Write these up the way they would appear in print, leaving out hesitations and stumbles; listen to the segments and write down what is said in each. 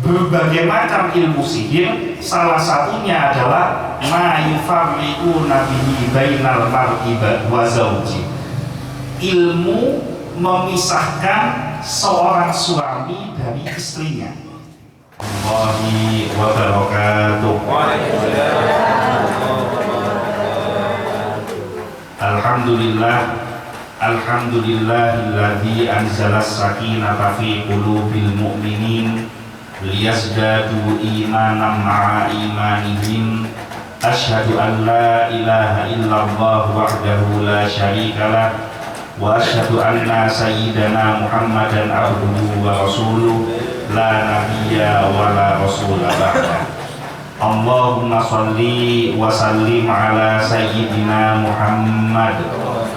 berbagai macam ilmu sihir, salah satunya adalah ma yufarriquna bihi bainal mar'i wa zawji, ilmu memisahkan seorang suami dari istrinya. Wallahi wa barakatuh. Alhamdulillah, alhamdulillahilladzi anzala as-sakinata fi qulubil mu'minin liyazdadu imanan ma'a imanihim. Asyhadu an la ilaha illallah wahdahu la syarikalah wa asyhadu anna sayyidana Muhammadan abduhu wa rasuluh la nabiyya wa la rasula ba'da. Allahumma salli wa sallim ala sayyidina Muhammad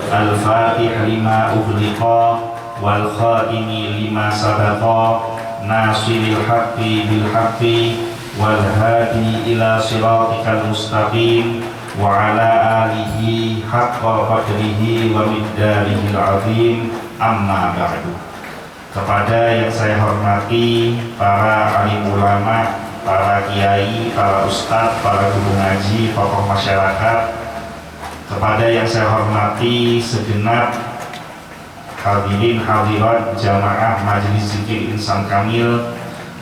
al-fatih lima ughliqa wal khatimi lima sabaqa nasiril haqqi bil haqqi wal hadi ila siratikal mustaqim wa ala alihi haqqa qadrihi wa miqdarihil azim. Amma ba'du. Kepada yang saya hormati para alim ulama, para kiai, para ustadz, para guru ngaji, tokoh masyarakat, kepada yang saya hormati segenap hadirin hadirat jamaah majelis zikir insan kamil,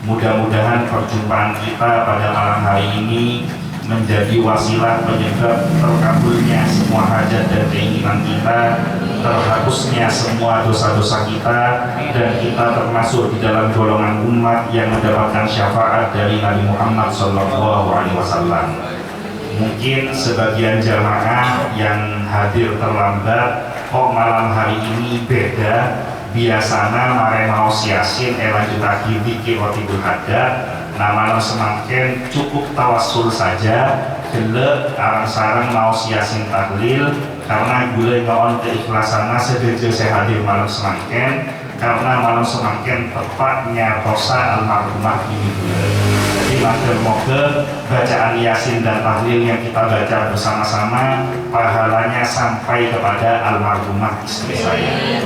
mudah-mudahan perjumpaan kita pada malam hari ini menjadi wasilah penyebab terkabulnya semua hajat dan keinginan kita, terhapusnya semua dosa-dosa kita, dan kita termasuk di dalam golongan umat yang mendapatkan syafaat dari Nabi Muhammad SAW. Mungkin sebagian jamaah yang hadir terlambat, kok malam hari ini beda. Biasanya mare mau siasin lanjut lagi dikir watibul hadat. Nah malam semangkin cukup tawassul saja, gelek arang sarang mau siasin tahlil, karena gula ngaon keikhlasannya sedejo saya hadir malam semangkin, karena malam semangkin tepatnya rosa almarhumah ini gula. Jadi moga bacaan yasin dan tahlil yang kita baca bersama-sama pahalanya sampai kepada almarhumah istri saya.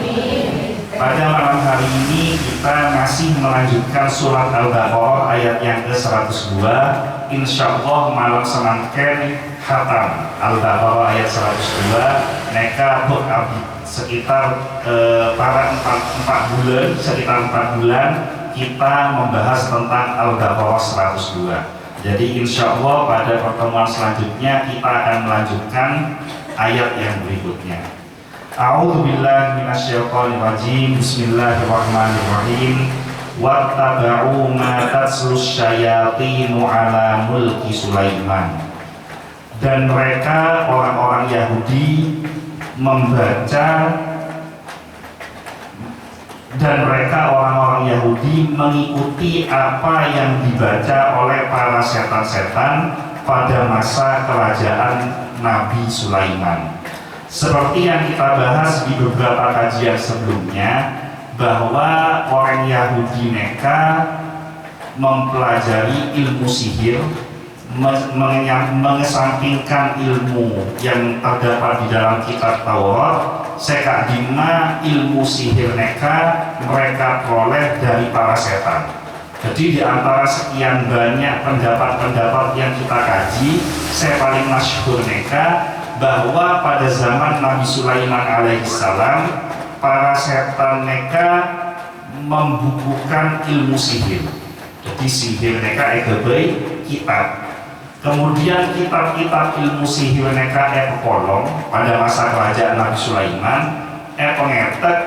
Pada malam hari ini kita masih melanjutkan surat Al-Baqarah ayat yang ke-102. Insyaallah malam semangkin khatam Al-Baqarah ayat 102. Neka abdi sekitar para 4 bulan, sekitar 4 bulan kita membahas tentang Al-Baqarah 102. Jadi insyaallah pada pertemuan selanjutnya kita akan melanjutkan ayat yang berikutnya. A'udzu billahi minasyaitonir rajim. Bismillahirrahmanirrahim. Wattaba'u ma tatlus syayatinu ala mulki Sulaiman. Dan mereka orang-orang Yahudi mengikuti apa yang dibaca oleh para setan-setan pada masa kerajaan Nabi Sulaiman. Seperti yang kita bahas di beberapa kajian sebelumnya, bahwa orang Yahudi mereka mempelajari ilmu sihir, mengesampingkan ilmu yang terdapat di dalam kitab Taurat. Sekadima ilmu sihir mereka peroleh dari para setan. Jadi di antara sekian banyak pendapat-pendapat yang kita kaji, saya paling masyhur mereka bahwa pada zaman Nabi Sulaiman alaihissalam para setan mereka membukukan ilmu sihir. Jadi sihir mereka egebai kitab. Kemudian kitab-kitab ilmu sihir mereka kolong pada masa kerajaan Nabi Sulaiman pengetek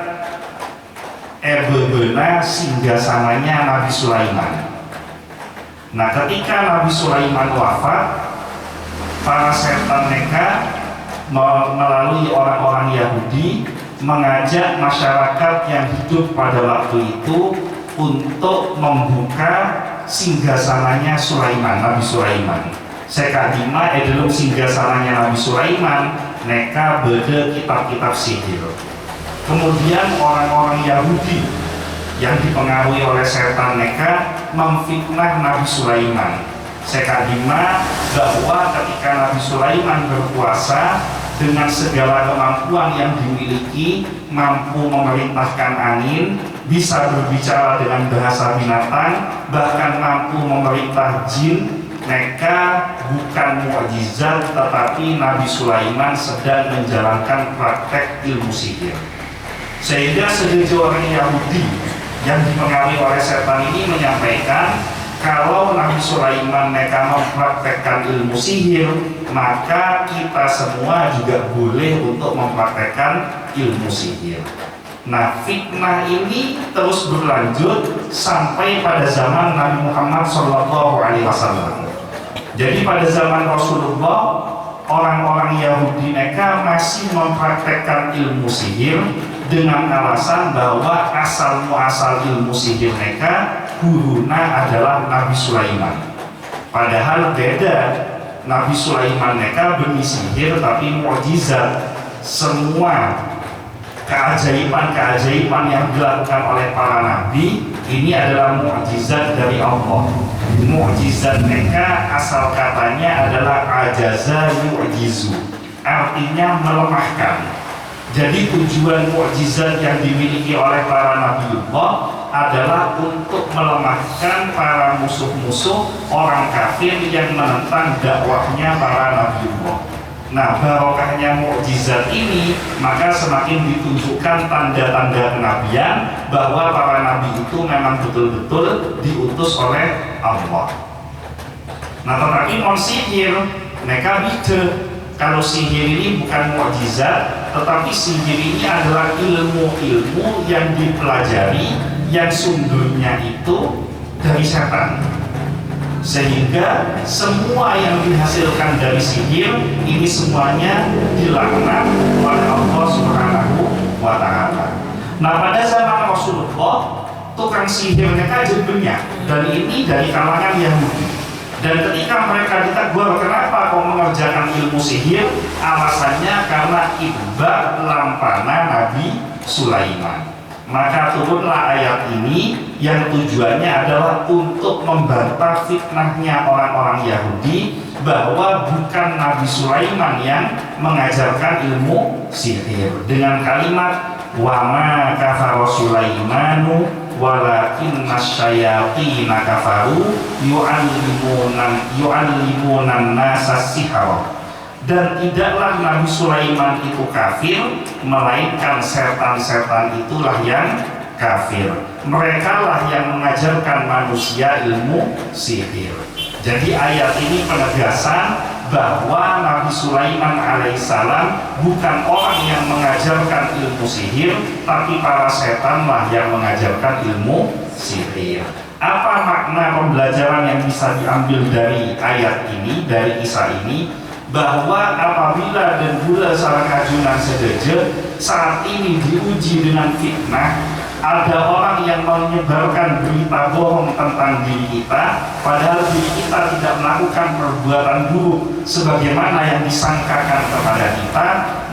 bebena singgasananya Nabi Sulaiman. Nah ketika Nabi Sulaiman wafat, para setan mereka melalui orang-orang Yahudi mengajak masyarakat yang hidup pada waktu itu untuk membuka singgasananya Sulaiman, Nabi Sulaiman. Sekadima dalam singgasananya Nabi Sulaiman mereka beda kitab-kitab sihir. Kemudian orang-orang Yahudi yang dipengaruhi oleh setan mereka memfitnah Nabi Sulaiman. Sekadima bahwa ketika Nabi Sulaiman berkuasa dengan segala kemampuan yang dimiliki dimiliki, mampu memerintahkan angin, bisa berbicara dengan bahasa binatang, bahkan mampu memerintah jin. Mereka bukan mukjizat, tetapi Nabi Sulaiman sedang menjalankan praktek ilmu sihir. Sehingga segelintir orang Yahudi yang dipengaruhi oleh setan ini menyampaikan, kalau Nabi Sulaiman mereka mempraktekkan ilmu sihir, maka kita semua juga boleh untuk mempraktekkan ilmu sihir. Nah, fitnah ini terus berlanjut sampai pada zaman Nabi Muhammad SAW. Jadi pada zaman Rasulullah, orang-orang Yahudi mereka masih mempraktekkan ilmu sihir dengan alasan bahwa asal muasal ilmu sihir mereka guruna adalah Nabi Sulaiman. Padahal beda, Nabi Sulaiman mereka benih sihir tapi mukjizat. Semua keajaiban-keajaiban yang dilakukan oleh para nabi ini adalah mukjizat dari Allah. Mukjizat mereka asal katanya adalah ajaza yu'jizu, artinya melemahkan. Jadi tujuan mukjizat yang dimiliki oleh para nabiullah adalah untuk melemahkan para musuh-musuh orang kafir yang menentang dakwahnya para nabiullah. Nah, barokahnya mukjizat ini maka semakin ditunjukkan tanda-tanda kenabian bahwa para nabi itu memang betul-betul diutus oleh Allah. Nah, tetapi non sihir mereka beda. Kalau sihir ini bukan mukjizat, tetapi sihir ini adalah ilmu-ilmu yang dipelajari yang sumbernya itu dari setan. Sehingga semua yang dihasilkan dari sihir ini semuanya dilaknat oleh Allah Subhanahu wa Ta'ala. Nah, pada zaman Rasulullah, tukang sihir mereka jadi banyak, dan ini dari kalangan Yahudi. Dan ketika mereka ditegur, kenapa kau mengerjakan ilmu sihir? Alasannya karena ibad lampana Nabi Sulaiman. Maka turunlah ayat ini yang tujuannya adalah untuk membantah fitnahnya orang-orang Yahudi bahwa bukan Nabi Sulaiman yang mengajarkan ilmu sihir dengan kalimat wa ma kafara Sulaimanu walakinna syayatina kafaru yu'allimunan nasa sihra. Dan tidaklah Nabi Sulaiman itu kafir, melainkan setan-setan itulah yang kafir. Mereka lah yang mengajarkan manusia ilmu sihir. Jadi ayat ini penegasan bahwa Nabi Sulaiman alaihissalam bukan orang yang mengajarkan ilmu sihir, tapi para setan lah yang mengajarkan ilmu sihir. Apa makna pembelajaran yang bisa diambil dari ayat ini, dari kisah ini? Bahwa apabila dan gula salah kajunan sedeje saat ini diuji dengan fitnah, ada orang yang menyebarkan berita bohong tentang diri kita, padahal diri kita tidak melakukan perbuatan buruk sebagaimana yang disangkakan kepada kita,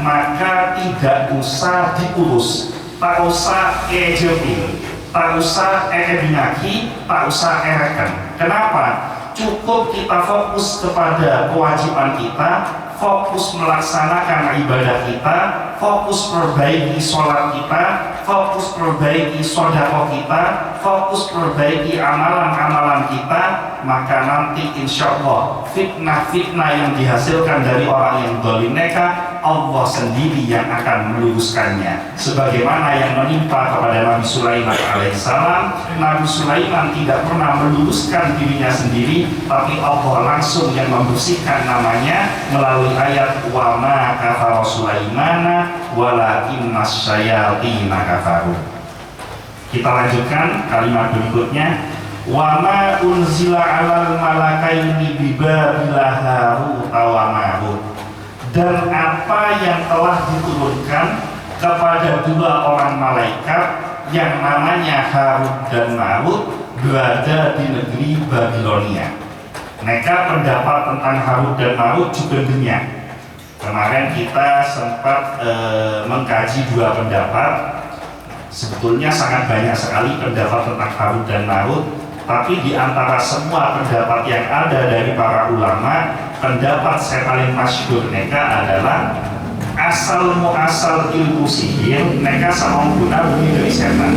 maka tidak usah diurus, tak usah ejepin, tak usah binaki, tak usah ereken. Kenapa? Cukup kita fokus kepada kewajiban kita, fokus melaksanakan ibadah kita, fokus perbaiki sholat kita, fokus perbaiki sodako kita, fokus perbaiki amalan-amalan kita, maka nanti insya Allah fitnah-fitnah yang dihasilkan dari orang yang zalim mereka, Allah sendiri yang akan meluruskannya. Sebagaimana yang menimpa kepada Nabi Sulaiman alaihissalam, Nabi Sulaiman tidak pernah meluruskan dirinya sendiri, tapi Allah langsung yang membersihkan namanya melalui ayat wa ma kafara Sulaimana walakinna syayatina kafaru. Kita lanjutkan kalimat berikutnya, wa ma unzila alal malakaini bibabila Harut wa Marut. Dan apa yang telah diturunkan kepada dua orang malaikat yang namanya Harut dan Marut berada di negeri Babilonia. Mereka pendapat tentang Harut dan Marut juga banyak. Kemarin kita sempat mengkaji dua pendapat. Sebetulnya sangat banyak sekali pendapat tentang Harut dan Marut, tapi di antara semua pendapat yang ada dari para ulama, pendapat saya paling masyhur mereka adalah asal muasal ilmu sihir mereka sama guna bumi dari setan.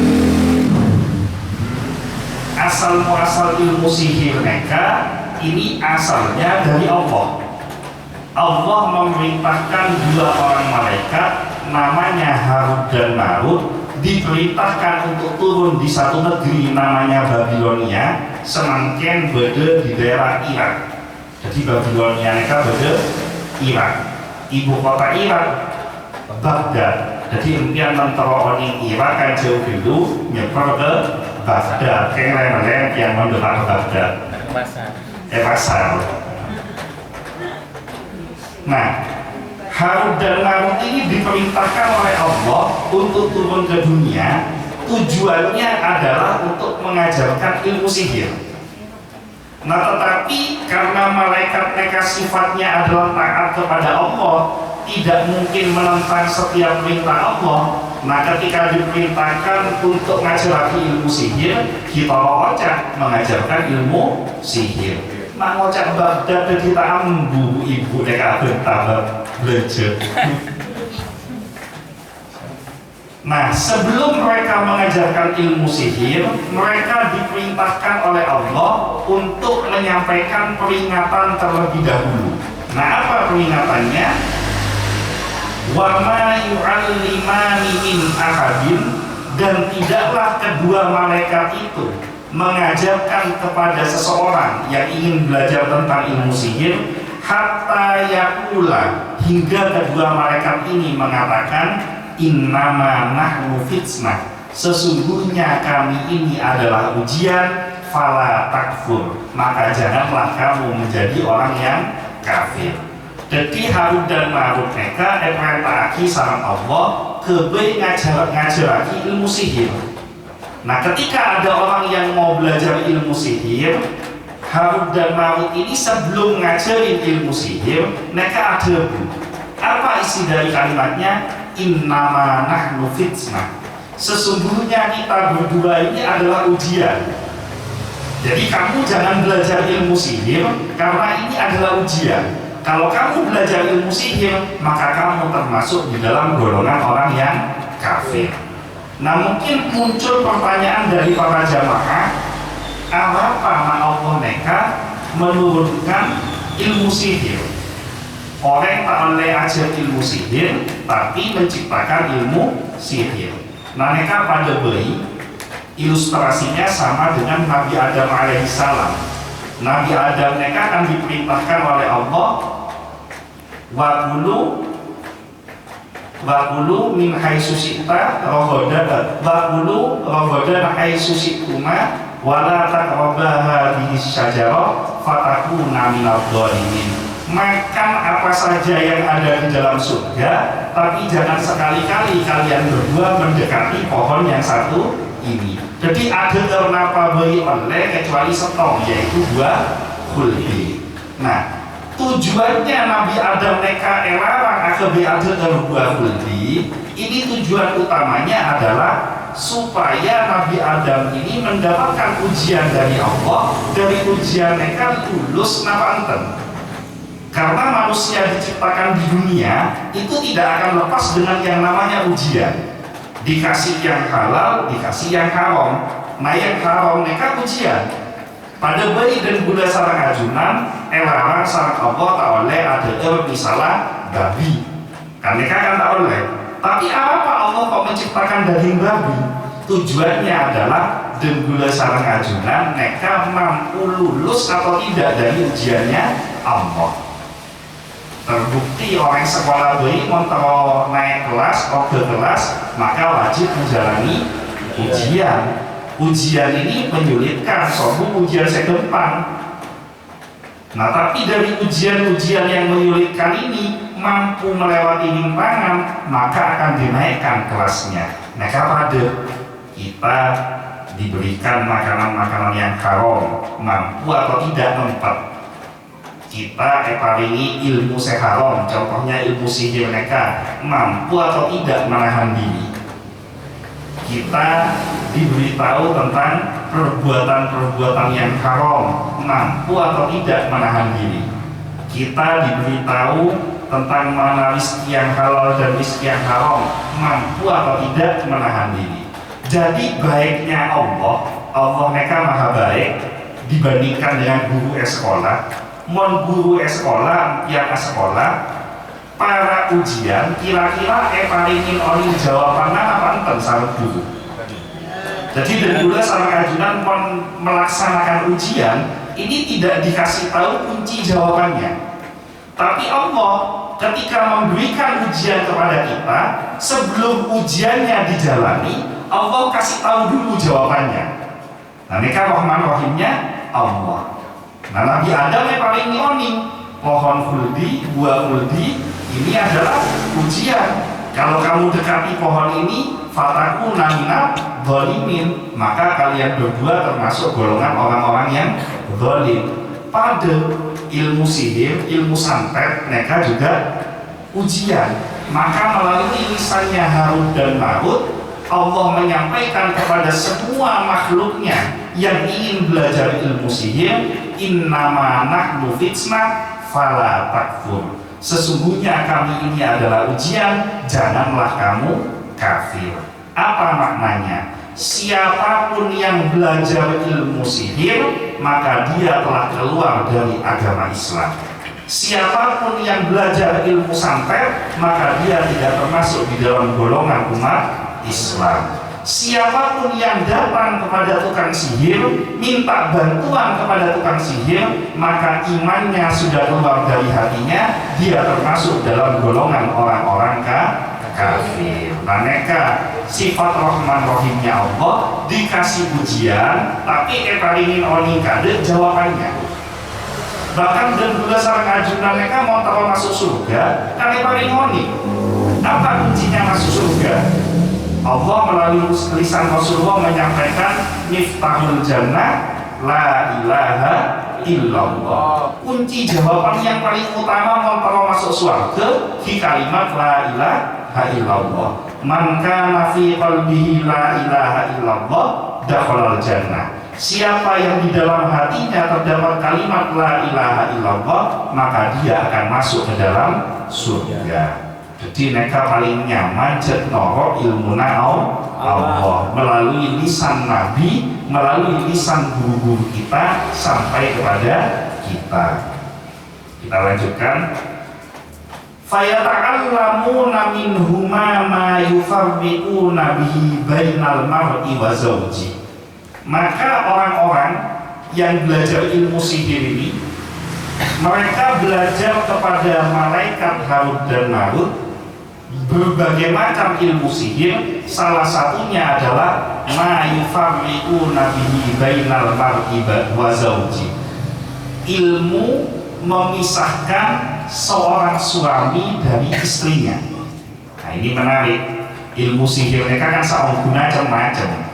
Asal muasal ilmu sihir mereka ini asalnya dari Allah. Allah memerintahkan dua orang malaikat namanya Harut dan Marut, diperintahkan untuk turun di satu negeri namanya Babilonia, semangken berada di daerah Irak. Jadi Babilonia mereka berada Irak. Ibu kota Irak Baghdad. Jadi impian mentero orang Irak kan jauh dulu nyeper ke Baghdad, keren-keren yang mendekat ke Baghdad. Pasar. Nah, Harut dan Marut ini diperintahkan oleh Allah untuk turun ke dunia. Tujuannya adalah untuk mengajarkan ilmu sihir. Nah, tetapi karena malaikat mereka sifatnya adalah taat kepada Allah, tidak mungkin menentang setiap perintah Allah. Nah, ketika diperintahkan untuk mengajarkan ilmu sihir, kita ocak mengajarkan ilmu sihir. Nah, ngocak Baghdad kita ambu ibu mereka bertabat belajar. Nah, sebelum mereka mengajarkan ilmu sihir, mereka diperintahkan oleh Allah untuk menyampaikan peringatan terlebih dahulu. Nah, apa peringatannya? Wa ma yu'allimani min ahadin, dan tidaklah kedua malaikat itu mengajarkan kepada seseorang yang ingin belajar tentang ilmu sihir hatta yaqula, hingga kedua malaikat ini mengatakan innama nahnu fitnah, sesungguhnya kami ini adalah ujian, fala takfur, maka janganlah kamu menjadi orang yang kafir. Jadi Harut dan Marut mereka diperintahkan sama Allah kebe ngajaraki ilmu sihir. Nah, ketika ada orang yang mau belajar ilmu sihir, Harut dan Marut ini sebelum ngajarin ilmu sihir, mereka ada apa isi dari kalimatnya? Innama nahnu fitnah, sesungguhnya kita berdua ini adalah ujian. Jadi kamu jangan belajar ilmu sihir karena ini adalah ujian. Kalau kamu belajar ilmu sihir, maka kamu termasuk di dalam golongan orang yang kafir. Nah, mungkin muncul pertanyaan dari para jamaah, apa Allah mereka menurunkan ilmu sihir? Orang tak oleh ajar ilmu sihir, tapi menciptakan ilmu sihir. Nah, mereka pada beri ilustrasinya sama dengan Nabi Adam alaihissalam. Nabi Adam mereka akan diperintahkan oleh Allah Wakulu min haitsu syi'ta rohodan haitsu syi'tuma wala taqrabu hadhihi syajarah fatakuna minadh dhalimin. Makan apa saja yang ada di dalam surga, tapi jangan sekali-kali kalian berdua mendekati pohon yang satu ini. Jadi ada kenapa beri oleh kecuali setong, yaitu buah khuldi. Nah, tujuannya Nabi Adam mereka larang akhirnya ada buah khuldi. Ini tujuan utamanya adalah supaya Nabi Adam ini mendapatkan ujian dari Allah. Dari ujian mereka lulus napanten. Karena manusia diciptakan di dunia itu tidak akan lepas dengan yang namanya ujian. Dikasih yang halal, dikasih yang haram. Nah, yang haram mereka ujian. Pada bayi dan Buddha sarang ajunan, larang sarang Allah tak oleh ada misalnya babi. Kan mereka kan tak oleh. Tapi apa Allah kok menciptakan daging babi? Tujuannya adalah dan Buddha sarang ajunan mereka mampu lulus atau tidak dari ujiannya Allah. Terbukti orang sekolah bayi mau naik kelas, ke kelas, maka wajib menjalani ujian. Ujian ini menyulitkan, soalnya ujian segempang. Nah, tapi dari ujian-ujian yang menyulitkan ini mampu melewati rintangan, maka akan dinaikkan kelasnya. Maka pada kita diberikan makanan-makanan yang haram, mampu atau tidak mempat. Kita paringi ilmu seharam, contohnya ilmu sihir mereka, mampu atau tidak menahan diri. Kita diberitahu tentang perbuatan-perbuatan yang haram, mampu atau tidak menahan diri. Kita diberitahu tentang mana rezeki yang halal dan rezeki yang haram, mampu atau tidak menahan diri. Jadi baiknya Allah mereka maha baik dibandingkan dengan guru sekolah. Mon guru sekolah yang sekolah para ujian kira-kira paringin oli jawabannya apa enten sarung guru. Jadi dulu sarang ajunan melaksanakan ujian ini tidak dikasih tahu kunci jawabannya. Tapi Allah ketika memberikan ujian kepada kita, sebelum ujiannya dijalani, Allah kasih tahu dulu jawabannya. Nah, mereka Rahman Rahimnya Allah. Nah, Nabi Adam yang paling nyoning, pohon khuldi, buah khuldi, ini adalah ujian. Kalau kamu dekati pohon ini, fataku naminat zalimin, maka kalian berdua termasuk golongan orang-orang yang zalim. Pada ilmu sihir, ilmu santet, mereka juga ujian. Maka melalui lisannya Harut dan Marut, Allah menyampaikan kepada semua makhluknya yang ingin belajar ilmu sihir, innama nahnu fitnah fala takfur. Sesungguhnya kami ini adalah ujian, janganlah kamu kafir. Apa maknanya? Siapapun yang belajar ilmu sihir, maka dia telah keluar dari agama Islam. Siapapun yang belajar ilmu santet, maka dia tidak termasuk di dalam golongan umat Islam. Siapapun yang datang kepada tukang sihir, minta bantuan kepada tukang sihir, maka imannya sudah keluar dari hatinya, dia termasuk dalam golongan orang-orang kafir. Nah, mereka sifat Rahman Rahimnya Allah dikasih ujian, tapi paringin oni kade jawabannya. Bahkan dan juga sarang ajunan mereka mau tahu masuk surga, kali paling oni. Apa kuncinya masuk surga? Allah melalui lisan Rasulullah menyampaikan miftahul jannah la ilaha illallah. Kunci jawaban yang paling utama mau tahu masuk surga di kalimat la ilaha illallah. Man kana fi qalbihi la ilaha illallah dakhalal jannah. Siapa yang di dalam hatinya terdapat kalimat la ilaha illallah, maka dia akan masuk ke dalam surga. Jadi mereka paling nyaman jet noro ilmu Allah melalui lisan Nabi, melalui lisan guru-guru kita sampai kepada kita. Kita lanjutkan. Fayata'allamuna minhuma ma yufarriquna bihi bainal mar'i wa zawji. Maka orang-orang yang belajar ilmu sihir ini, mereka belajar kepada malaikat Harut dan Marut berbagai macam ilmu sihir. Salah satunya adalah ma yufarriquna bihi bainal mar'i wa zawji. Ilmu memisahkan seorang suami dari istrinya. Nah, ini menarik. Ilmu sihir mereka kan macam-macam.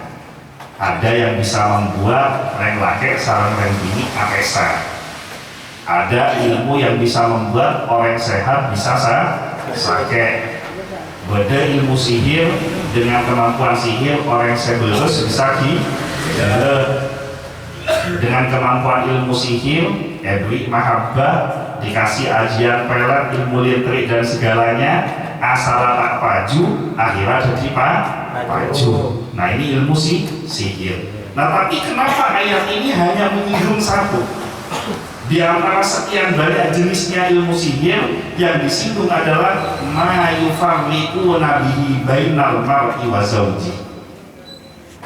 Ada yang bisa membuat reng laki sarang reng bini apesa. Ada ilmu yang bisa membuat orang sehat bisa sakit. Beda ilmu sihir dengan kemampuan sihir orang sebelus bisa dengan kemampuan ilmu sihir duit mahabbah dikasih ajian pelet ilmu listrik dan segalanya asal tak paju akhirnya jadi paju. Nah, ini ilmu sihir. Nah, tapi kenapa ayat ini hanya menyinggung satu? Di antara sekian banyak jenisnya ilmu sihir, yang disinggung adalah ma yufarriquna bihi bainal mar'i wa zawji.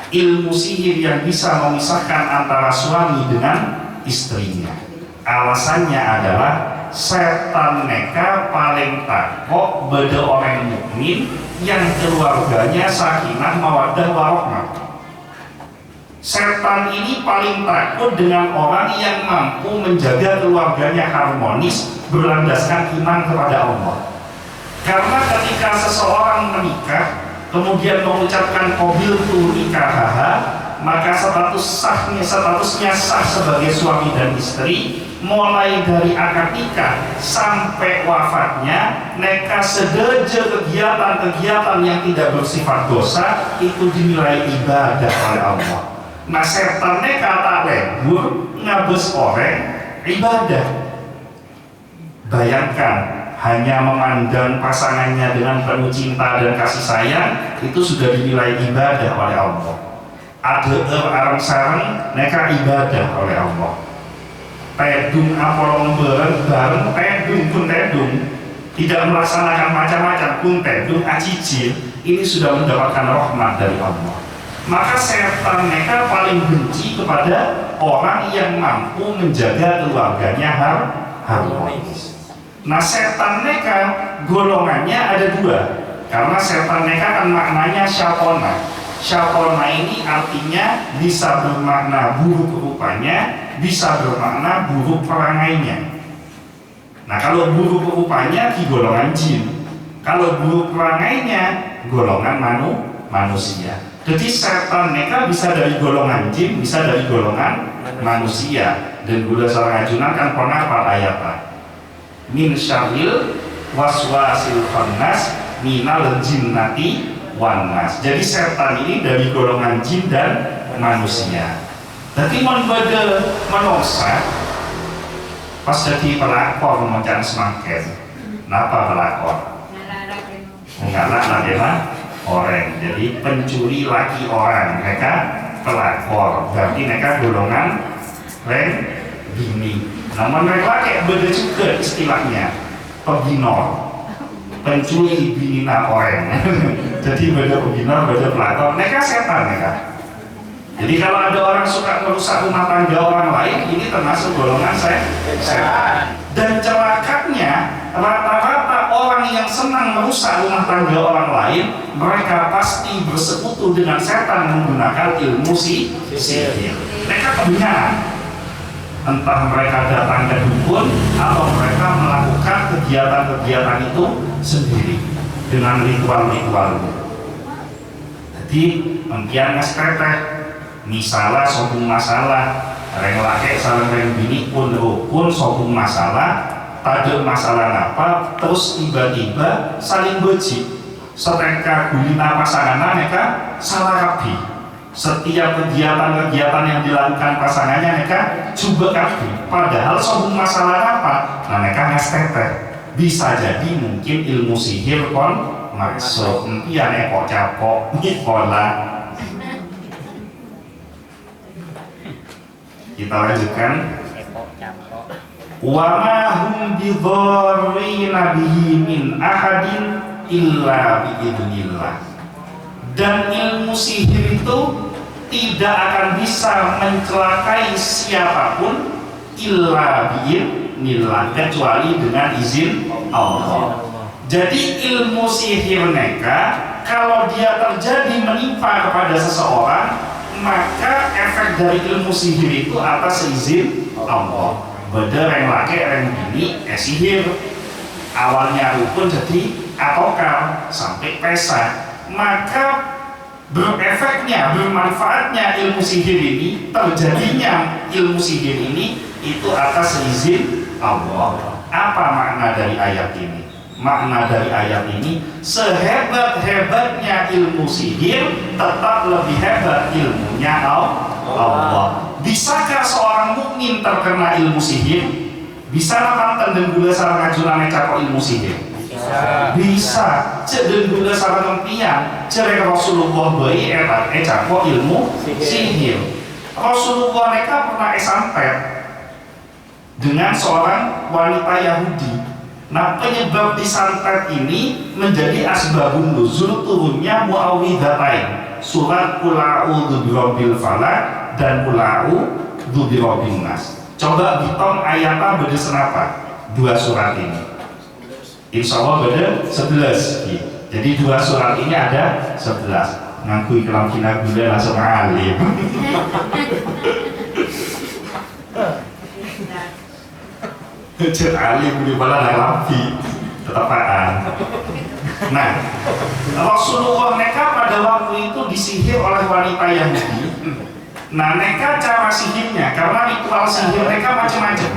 Ilmu sihir yang bisa memisahkan antara suami dengan istrinya. Alasannya adalah setan mereka paling takut beda orang mukmin yang keluarganya sakinah mawaddah warahmah. Setan ini paling takut dengan orang yang mampu menjaga keluarganya harmonis berlandaskan iman kepada Allah. Karena ketika seseorang menikah kemudian mengucapkan qabiltu nikahaha, maka statusnya sah sebagai suami dan istri. Mulai dari akad nikah sampai wafatnya, mereka sedeja kegiatan-kegiatan yang tidak bersifat dosa itu dinilai ibadah oleh Allah. Nah, setan mereka tak lebur ngabes orang ibadah. Bayangkan hanya memandang pasangannya dengan penuh cinta dan kasih sayang, itu sudah dinilai ibadah oleh Allah. Ada orang sarang mereka ibadah oleh Allah. Tedung apolong bareng tedung pun tedung, tidak melaksanakan macam-macam pun tedung acicil, ini sudah mendapatkan rahmat dari Allah. Maka setan mereka paling benci kepada orang yang mampu menjaga keluarganya harmonis. Nah, setan mereka golongannya ada dua, karena setan mereka kan maknanya syatona. Syatona ini artinya bisa bermakna buruk rupanya, bisa bermakna buruk perangainya. Nah, kalau buruk rupanya di golongan jin, kalau buruk perangainya golongan manusia. Jadi setan mereka bisa dari golongan jin, bisa dari golongan manusia. Dan Buddha Sarangajuna kan pernah pada ayatnya min syarril waswasil khannas minal jinnati wan nas. Jadi setan ini dari golongan jin dan manusia. Tapi membeda menosa pas jadi pelakor macam semakin. Napa pelakor? Ngalak adalah orang. Jadi pencuri laki orang, mereka pelakor. Berarti mereka golongan reng bini. Namun mereka kayak beda juga istilahnya, pebinor, pencuri bini orang. Jadi beda pebinor, beda pelakor. Mereka setan mereka. Jadi kalau ada orang suka merusak rumah tangga orang lain, ini termasuk golongan setan. Dan celakanya rata-rata orang yang senang merusak rumah tangga orang lain, mereka pasti bersekutu dengan setan menggunakan ilmu sihir. Mereka kebanyakan, entah mereka datang ke dukun atau mereka melakukan kegiatan-kegiatan itu sendiri dengan ritual-ritual. Jadi mungkin ngesteteh, misalnya sopung masalah, reng laki saling reng bini pun sopung masalah, pada masalah apa, terus tiba-tiba saling beji. Setelah gulina pasangan mereka salah rapi. Setiap kegiatan-kegiatan yang dilakukan pasangannya mereka coba rapi. Padahal sopung masalah apa? Nah, mereka ngesteteh. Bisa jadi mungkin ilmu sihir kon maksud impian kok capok nikola. Kita lanjutkan. Wa ma hum bidharrina bihi min ahadin illa biidznillah. Dan ilmu sihir itu tidak akan bisa mencelakai siapapun illa biidznillah, kecuali dengan izin Allah. Jadi ilmu sihir mereka kalau dia terjadi menimpa kepada seseorang, maka efek dari ilmu sihir itu atas izin Allah. Beda yang laki yang bini sihir awalnya rukun jadi atokar sampai pesa, maka berefeknya, bermanfaatnya ilmu sihir ini, terjadinya ilmu sihir ini itu atas izin Allah. Apa makna dari ayat ini? Makna dari ayat ini, sehebat-hebatnya ilmu sihir tetap lebih hebat ilmunya Allah. Bisakah seorang mukmin terkena ilmu sihir? Bisa nonton dan gula sarang ajunan cakap ilmu sihir? Bisa. Cek dan gula sarang empian cerek Rasulullah bayi cakap ilmu sihir. Rasulullah mereka pernah santet dengan seorang wanita Yahudi. Nah, penyebab disantet ini menjadi asbabun nuzul turunnya Muawwidhatain, surat Qul a'udzu birabbil falaq dan Qul a'udzu birabbin nas. Coba hitung ayatnya beda senapa dua surat ini. Insya Allah beda 11. Jadi dua surat ini ada 11. Ngakui kelam kina gula langsung alim. Cek alim di bala lagi tetapaan. Nah, Rasulullah mereka pada waktu itu disihir oleh wanita Yahudi. Nah, mereka cara sihirnya, karena ritual sihir mereka macam-macam.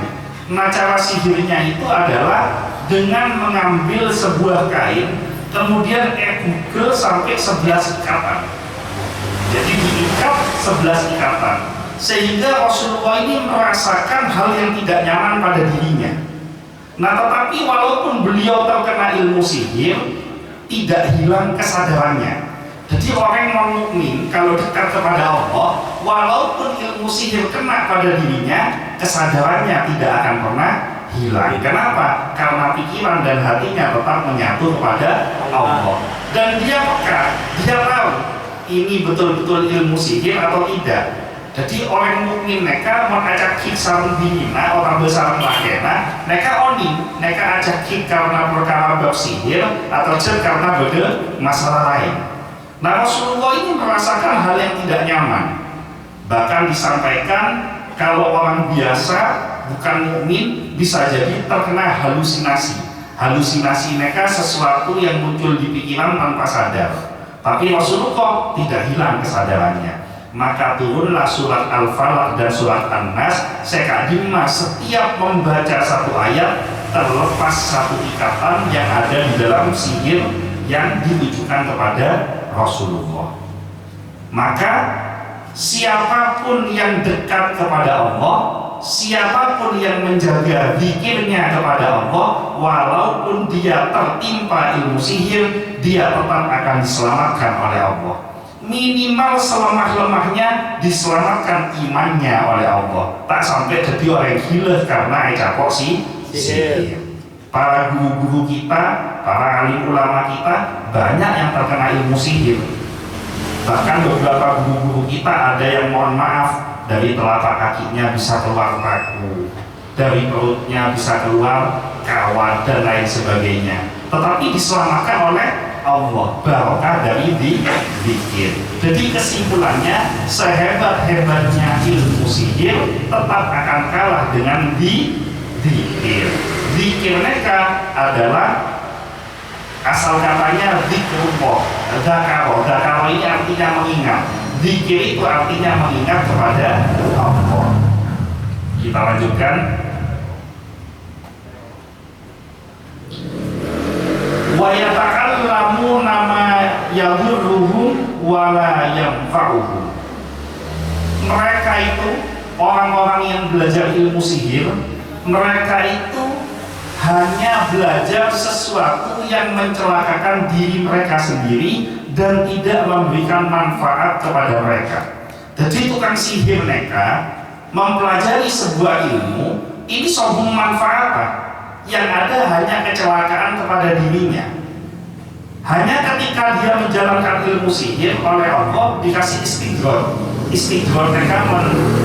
Nah, cara sihirnya itu adalah dengan mengambil sebuah kain, kemudian bukel sampai 11 ikatan. Jadi diikat 11 ikatan. Sehingga Rasulullah ini merasakan hal yang tidak nyaman pada dirinya. Nah, tetapi walaupun beliau terkena ilmu sihir, tidak hilang kesadarannya. Jadi orang non mukmin kalau dekat kepada Allah, walaupun ilmu sihir kena pada dirinya, kesadarannya tidak akan pernah hilang. Kenapa? Karena pikiran dan hatinya tetap menyatu kepada Allah. Dan dia peka, dia tahu ini betul-betul ilmu sihir atau tidak. Jadi orang mukmin mereka mengajak sarung dinina orang besar makena mereka oning mereka ajak karena perkara bab sihir atau karena beda masalah lain. Nah, Rasulullah ini merasakan hal yang tidak nyaman. Bahkan disampaikan kalau orang biasa bukan mukmin bisa jadi terkena halusinasi. Halusinasi mereka sesuatu yang muncul di pikiran tanpa sadar. Tapi Rasulullah tidak hilang kesadarannya. Maka turunlah surat Al-Falaq dan surat An-Nas. Sekadima setiap membaca satu ayat terlepas satu ikatan yang ada di dalam sihir yang ditujukan kepada Rasulullah. Maka siapapun yang dekat kepada Allah, siapapun yang menjaga zikirnya kepada Allah, walaupun dia tertimpa ilmu sihir, dia tetap akan diselamatkan oleh Allah. Minimal selemah-lemahnya diselamatkan imannya oleh Allah. Tak sampai jadi orang gila karena capok sihir. Para guru-guru kita, para alim ulama kita banyak yang terkena ilmu sihir. Bahkan beberapa guru-guru kita ada yang mohon maaf dari telapak kakinya bisa keluar paku, dari perutnya bisa keluar kawat dan lain sebagainya. Tetapi diselamatkan oleh Allah, barokah dari zikir. Jadi kesimpulannya, sehebat-hebatnya ilmu sihir tetap akan kalah dengan zikir. Zikir mereka adalah asal katanya zikrullah, dzakaro ini artinya mengingat. Zikir itu artinya mengingat kepada Allah. Kita lanjutkan. Wa yatakallamu nama yadurruhum wala yanfa'uhum. Mereka itu orang-orang yang belajar ilmu sihir, mereka itu hanya belajar sesuatu yang mencelakakan diri mereka sendiri dan tidak memberikan manfaat kepada mereka. Jadi tukang sihir mereka mempelajari sebuah ilmu, ini sohum manfaat yang ada hanya kecelakaan kepada dirinya. Hanya ketika dia menjalankan ilmu sihir oleh Allah dikasih istighfar. Istighfar mereka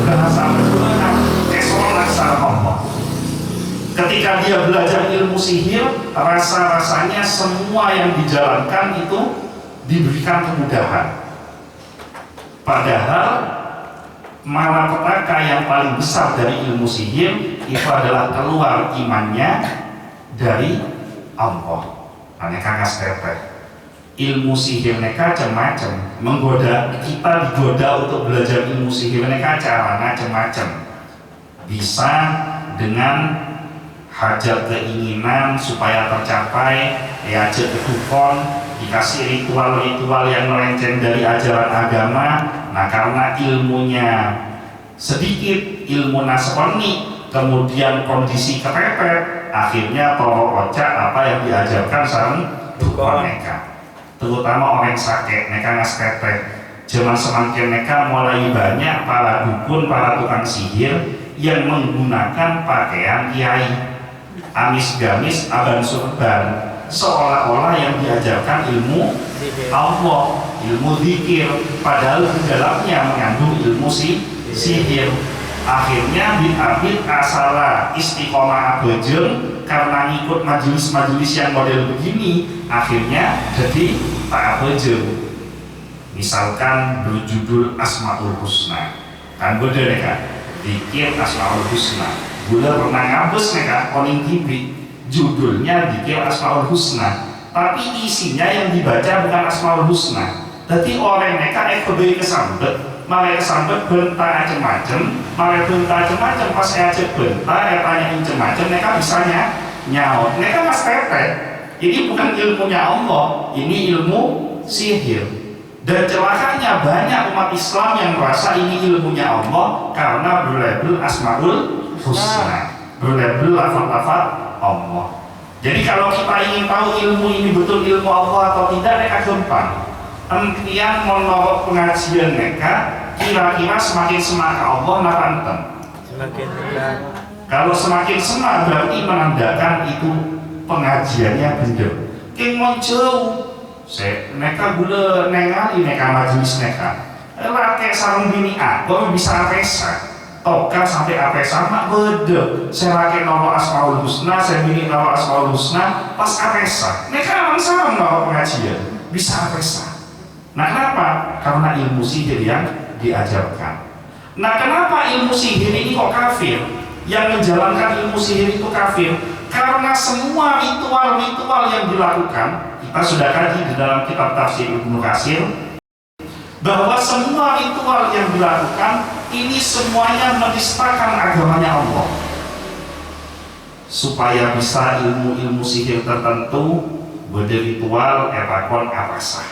bahasa menggunakan kesolak Allah. Ketika dia belajar ilmu sihir, rasa-rasanya semua yang dijalankan itu diberikan kemudahan. Padahal malapetaka yang paling besar dari ilmu sihir itu adalah keluar imannya dari Allah. Aneka teteh. Ilmu sihir mereka macam-macam, menggoda kita, digoda untuk belajar ilmu sihir mereka cara macam-macam. Bisa dengan hajat keinginan supaya tercapai, ya dukun, dikasih ritual-ritual yang melenceng dari ajaran agama. Nah, karena ilmunya sedikit, ilmu nasrani, kemudian kondisi kepepet, akhirnya tolong ocak apa yang diajarkan sang dukun mereka. Terutama orang sakit, mereka ngaskete. Zaman semakin mereka mulai banyak para dukun, para tukang sihir yang menggunakan pakaian kiai, amis gamis, aban surban, seolah-olah yang diajarkan ilmu Allah, ilmu zikir, padahal di dalamnya mengandung ilmu sihir. Akhirnya bid'ah asala istiqomah abajeng karena ngikut majelis-majelis yang model begini, akhirnya jadi tak abajeng. Misalkan berjudul Asmaul Husna, kan beda nih kan, zikir Asmaul Husna. Gula pernah ngabes nih kan, koning TV, judulnya zikir Asmaul Husna, tapi isinya yang dibaca bukan Asmaul Husna. Jadi orang mereka ekobei kesambet, malah kesambet bentar macem-macem, malah bentar macem-macem, pas saya ajak bentar, saya tanya macem-macem, mereka bisanya nyaut, mereka mas tete. Ini bukan ilmunya Allah, ini ilmu sihir. Dan celakanya banyak umat Islam yang merasa ini ilmunya Allah karena berlabel Asmaul Husna, berlabel lafaz-lafaz Allah. Jadi kalau kita ingin tahu ilmu ini betul ilmu Allah atau tidak, mereka gampang. Entian menolak pengajian mereka, kira-kira semakin semangat Allah naranten. Semakin dekat. Kalau semakin semangat berarti menandakan itu pengajiannya bener. Kemon jauh, mereka gula nengali mereka majelis mereka. Laki sarung bini aku bisa apesa. Toka sampai apa sama beda. Saya laki nama Asmaul Husna, saya bini nama Asmaul Husna, pas apesa. Mereka memang sama nama pengajian, bisa apesa. Nah kenapa? Karena ilmu sihir yang diajarkan. Nah kenapa ilmu sihir ini kok kafir? Yang menjalankan ilmu sihir itu kafir karena semua ritual-ritual yang dilakukan, kita sudah kaji di dalam kitab tafsir Ibnu Katsir, bahwa semua ritual yang dilakukan ini semuanya menistakan agamanya Allah. Supaya bisa ilmu-ilmu sihir tertentu berritual etakon apasah.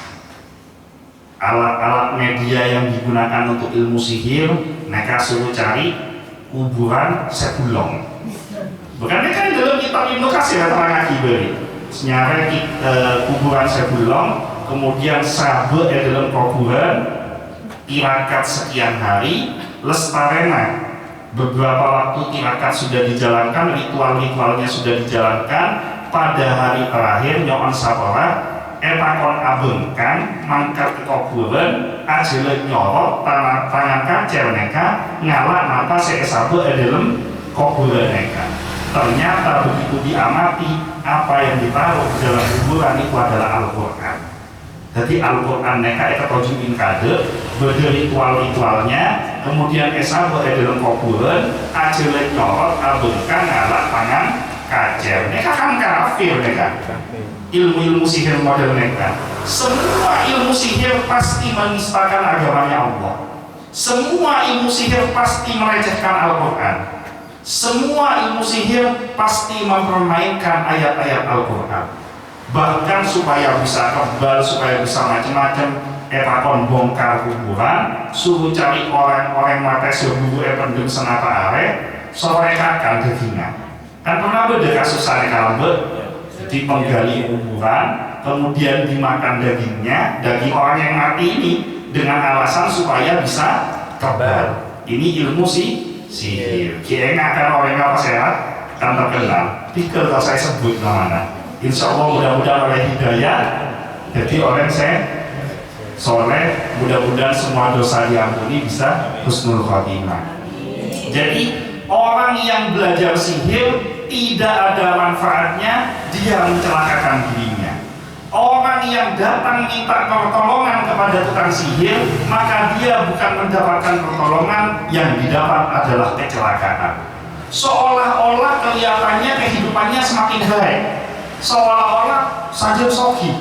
Alat-alat media yang digunakan untuk ilmu sihir, mereka suruh cari kuburan sebulong. Bukan mereka dalam kitab Ibnu Katsir terang akibat senyara kuburan sebulong, kemudian sabe dalam kuburan tirakat sekian hari, lestarena beberapa waktu tirakat sudah dijalankan, ritual-ritualnya sudah dijalankan, pada hari terakhir nyoon sapora etakon abengkan mangkat ke kuburan ajele nyorot tangan kacer mereka ngalah napa seesabe dalam kuburan mereka. Ternyata begitu diamati, apa yang ditaruh di dalam kuburan itu adalah Al-Quran. Jadi Al-Quran mereka itu tojuin kade berritual-ritualnya, kemudian esabe dalam kuburan ajele nyorot abengkan ngalah tangan kacer. Mereka kan kafir mereka. Ilmu-ilmu sihir model mereka, semua ilmu sihir pasti menistakan agamanya Allah. Semua ilmu sihir pasti melecehkan Al-Quran. Semua ilmu sihir pasti mempermainkan ayat-ayat Al-Quran. Bahkan supaya bisa kebal, supaya bisa macam-macam, etakon bongkar kuburan, suruh cari orang-orang mata seburu pendem senapa are, sore kakan degingan. Kan pernah beda kasus sare kalambet, jadi menggali kuburan, kemudian dimakan dagingnya, daging orang yang mati ini dengan alasan supaya bisa kebal. Ini ilmu sihir. Kira akan orang apa sehat kan terkenal. Pikir kalau saya sebut namanya. Insya Allah mudah-mudahan oleh hidayah. Jadi orang saya soleh, mudah-mudahan semua dosa diampuni, bisa husnul khotimah. Jadi orang yang belajar sihir tidak ada manfaatnya, dia mencelakakan dirinya. Orang yang datang minta pertolongan kepada tukang sihir, maka dia bukan mendapatkan pertolongan, yang didapat adalah kecelakaan. Seolah-olah kelihatannya kehidupannya semakin baik, seolah-olah saja sogi,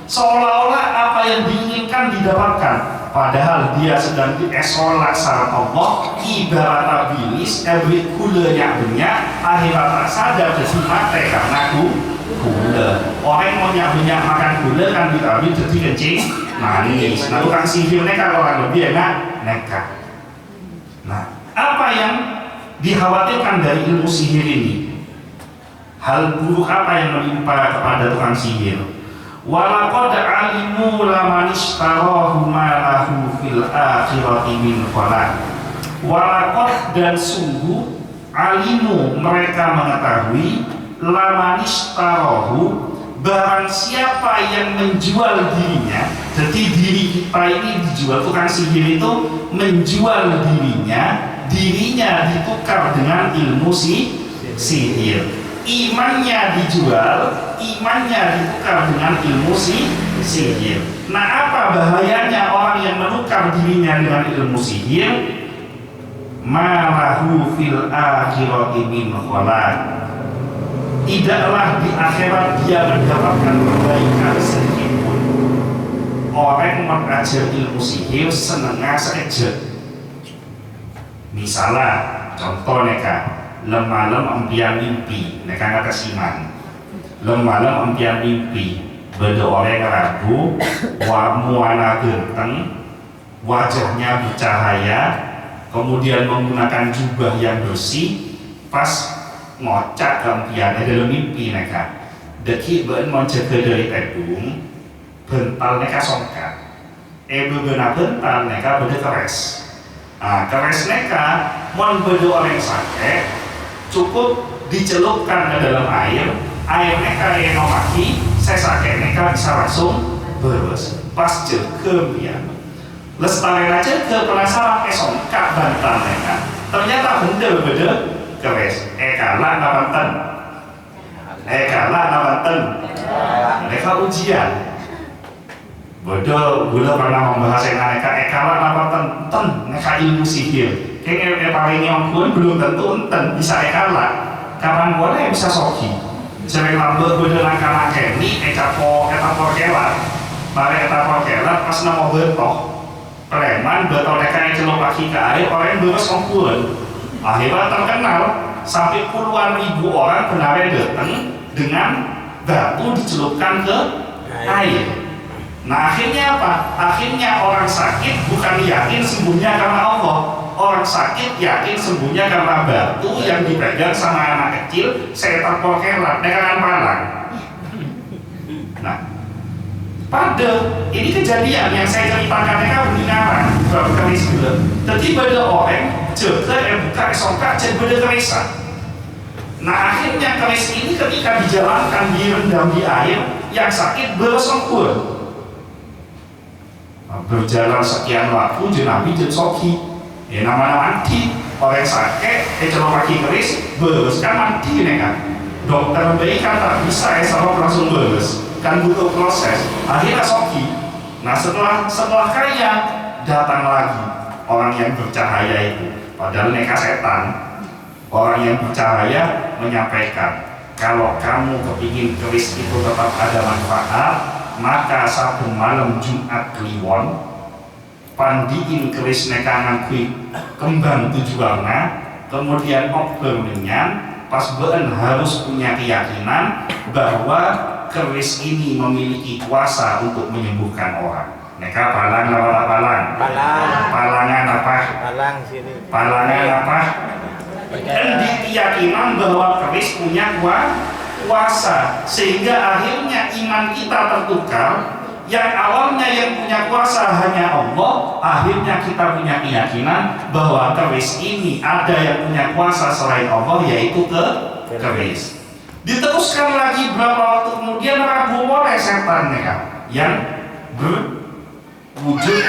seolah-olah apa yang diinginkan didapatkan. Padahal dia sedang diesolak syarat Allah, ibarat bilis, ebrit gula yang banyak, akhirat sadar jadi mati karena gula. Orang mau banyak makan gula kan ditabi jadi kencing manis. Nah tukang sihirnya kalau orang lebih enak nekat. Nah apa yang dikhawatirkan dari ilmu sihir ini? Hal buruk apa yang menimpa kepada tukang sihir? Walaqad alimu laman ishtarahu ma lahu fil akhirati min khalaq. Walaqad dan sungguh alimu mereka mengetahui laman ishtarahu barang siapa yang menjual dirinya. Jadi diri kita ini dijual, tukang sihir itu menjual dirinya ditukar dengan ilmu sihir. Imannya dijual, imannya ditukar dengan ilmu sihir. Nah apa bahayanya orang yang menukar dirinya dengan ilmu sihir? Malahu fil akhirati min khalaq. Tidaklah di akhirat dia mendapatkan kebaikan sedikitpun. Orang mengajar ilmu sihir senengnya sekejap. Misalnya contoh neka lemah-lem empian mimpi, mereka kata siman. Lemah-lem empian mimpi, beda orang ragu, muana genteng, wajahnya bercahaya, kemudian menggunakan jubah yang bersih, pas ngocak kemudian dalam mimpi mereka deki ben mon jaga dari tedung bental mereka songkat beberapa bental mereka beda keres keres mereka mon beda orang sakit cukup dicelupkan ke dalam air mereka yang nomaki saya sakit mereka bisa langsung beres pas kemudian lestari aja ke penasaran songkat bantal mereka ternyata beda keres kalah nabanten mereka ujian bodoh gula pernah membahas yang mereka kalah nabanten mereka ilmu sihir kayaknya paling yang pun belum tentu enten bisa kalah kapan boleh bisa soki sering lambat bodoh langkah-langkah ini etapor kelat pas nama bertoh preman betul mereka yang celup kaki ke air orang beres kompulen akhirnya terkenal sampai puluhan ribu orang benar datang dengan batu dicelupkan ke air. Nah akhirnya apa? Akhirnya orang sakit bukan yakin sembuhnya karena Allah, orang sakit yakin sembuhnya karena batu yang dipegang sama anak kecil setan pokelat dengan palang. Nah pada ini kejadian yang saya ceritakan mereka benar baru kali sebelum tiba ada orang jaga buka songkak jadi berkeresa. Nah akhirnya keris ini ketika dijalankan direndam di air yang sakit bersongkur berjalan sekian waktu jenabi jensoki nama mati orang sakit celok kaki keris beres kan mati nih kan dokter baik kan tak bisa sama langsung beres kan butuh proses akhirnya soki. Nah setelah kaya datang lagi orang yang bercahaya itu padahal mereka setan. Orang yang bercahaya menyampaikan kalau kamu kepingin keris itu tetap ada manfaat maka satu malam Jumat Kliwon pandiin keris nekangan kui kembang 7 warna kemudian okber menyan pas been harus punya keyakinan bahwa keris ini memiliki kuasa untuk menyembuhkan orang. Neka palang palangan apa? Palangan apa? Dan keyakinan bahwa keris punya kuasa sehingga akhirnya iman kita tertukar yang awalnya yang punya kuasa hanya Allah akhirnya kita punya keyakinan bahwa keris ini ada yang punya kuasa selain Allah yaitu keris. Diteruskan lagi berapa waktu kemudian Rabu oleh setan yang berwujud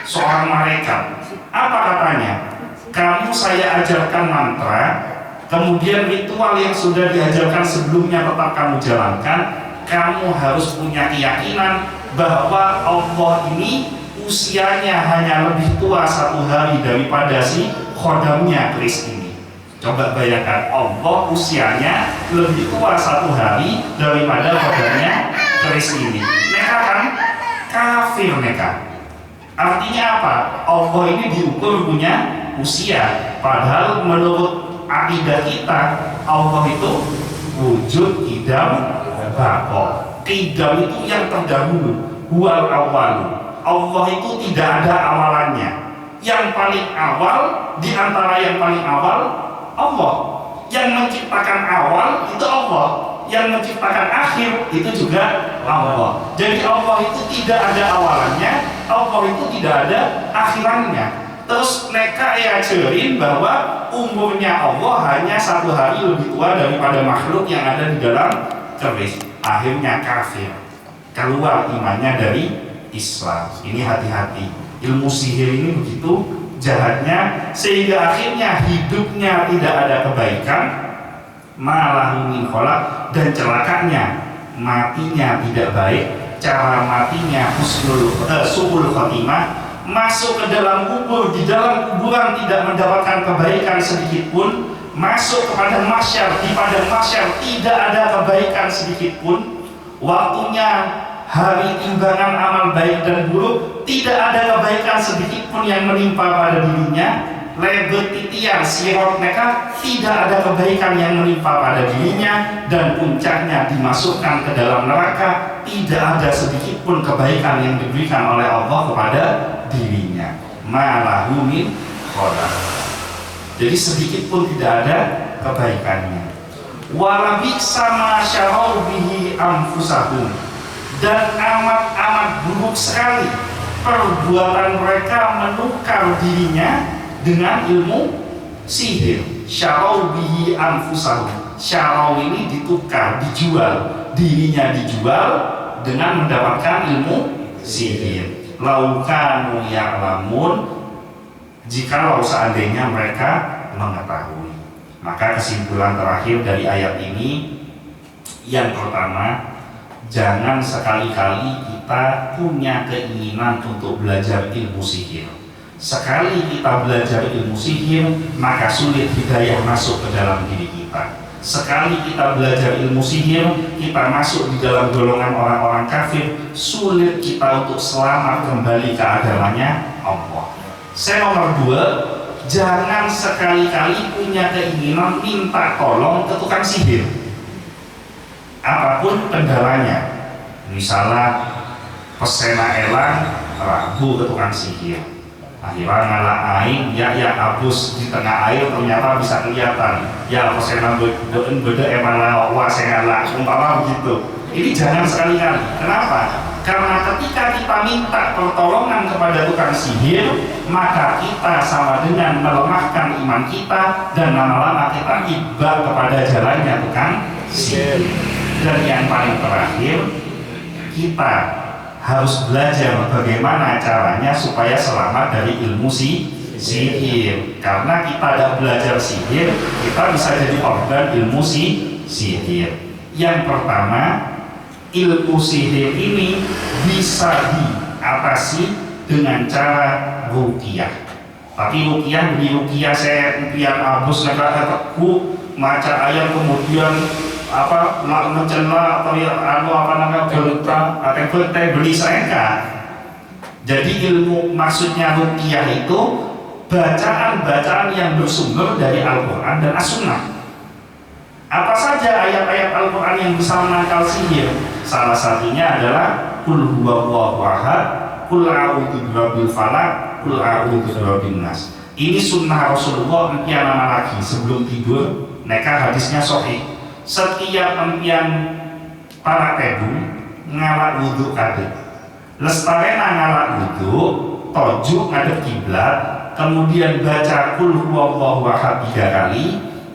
seorang malaikat. Apa katanya? Kamu saya ajarkan mantra, kemudian ritual yang sudah diajarkan sebelumnya tetap kamu jalankan. Kamu harus punya keyakinan bahwa Allah ini usianya hanya lebih tua 1 hari daripada si khodamnya keris ini. Coba bayangkan Allah usianya lebih tua 1 hari daripada khodamnya keris ini. Mereka kan kafir mereka. Artinya apa? Allah ini diukur punya usia, padahal menurut akidah kita Allah itu wujud idam bako. Idam itu yang terdahulu, huwal awal. Allah itu tidak ada awalannya. Yang paling awal di antara yang paling awal Allah. Yang menciptakan awal itu Allah. Yang menciptakan akhir itu juga Allah. Jadi Allah itu tidak ada awalannya, Allah itu tidak ada akhirannya. Terus mereka ajarin bahwa umurnya Allah hanya 1 hari lebih tua daripada makhluk yang ada di dalam keris. Akhirnya kafir, keluar imannya dari Islam. Ini hati-hati. Ilmu sihir ini begitu jahatnya sehingga akhirnya hidupnya tidak ada kebaikan, malah min kholaq, dan celakanya matinya tidak baik. Cara matinya su'ul khotimah, masuk ke dalam kubur, di dalam kuburan tidak mendapatkan kebaikan sedikit pun, masuk kepada mahsyar, di padang mahsyar tidak ada kebaikan sedikit pun. Waktunya hari timbangan amal baik dan buruk, tidak ada kebaikan sedikit pun yang menimpa pada dirinya. Lebet titian sirot mereka, tidak ada kebaikan yang menimpa pada dirinya, dan puncaknya dimasukkan ke dalam neraka. Tidak ada sedikit pun kebaikan yang diberikan oleh Allah kepada dirinya. Malahu min kholaq. Jadi sedikit pun tidak ada kebaikannya. Walabi sama syarau bihi anfusahum, dan amat buruk sekali perbuatan mereka menukar dirinya dengan ilmu sihir. Syarau bihi anfusahum, syarau ini ditukar, dijual, dirinya dijual dengan mendapatkan ilmu sihir. Laukanu ya'lamun, jikalau seandainya mereka mengetahui. Maka kesimpulan terakhir dari ayat ini, yang pertama, jangan sekali-kali kita punya keinginan untuk belajar ilmu sihir. Sekali kita belajar ilmu sihir, maka sulit hidayah masuk ke dalam diri kita. Sekali kita belajar ilmu sihir, kita masuk di dalam golongan orang-orang kafir, sulit kita untuk selamat kembali ke agamanya Allah. Nomor 2, jangan sekali-kali punya keinginan minta tolong ke tukang sihir, apapun kendalanya. Misalnya pesena elang ragu ke tukang sihir, akhirnya ngalah aing ya abus di tengah air ternyata bisa kelihatan ya pesena beda emang wah saya ngalah, umpama begitu. Ini jangan sekali-kali. Kenapa? Karena ketika kita minta pertolongan kepada tukang sihir, maka kita sama dengan melemahkan iman kita, dan lama-lama kita iba kepada jalannya tukang sihir. Dan yang paling terakhir, kita harus belajar bagaimana caranya supaya selamat dari ilmu sihir. Karena kita tidak belajar sihir, kita bisa jadi korban ilmu sihir. Yang pertama, ilmu sihir ini bisa diatasi dengan cara ruqyah. Tapi ruqyah di ruqyah saya impian abus negara teku maca ayat kemudian apa mencela atau ya apa namanya berita atau beli serengka. Jadi ilmu maksudnya ruqyah itu bacaan-bacaan yang bersumber dari Al-Quran dan As-Sunnah. Apa saja ayat-ayat Al-Quran yang bisa menangkal sihir? Salah satunya adalah Qul huwallahu ahad, Qul a'udzu birabbil falaq, Qul a'udzu birabbin nas. Ini sunnah Rasulullah empian nama lagi sebelum tidur. Neka hadisnya sahih. Setiap empian para tebu ngalak wudhu kadek. Lestarena ngalak wudhu, tojuk ngadep kiblat, kemudian baca Qul huwallahu ahad 3 kali.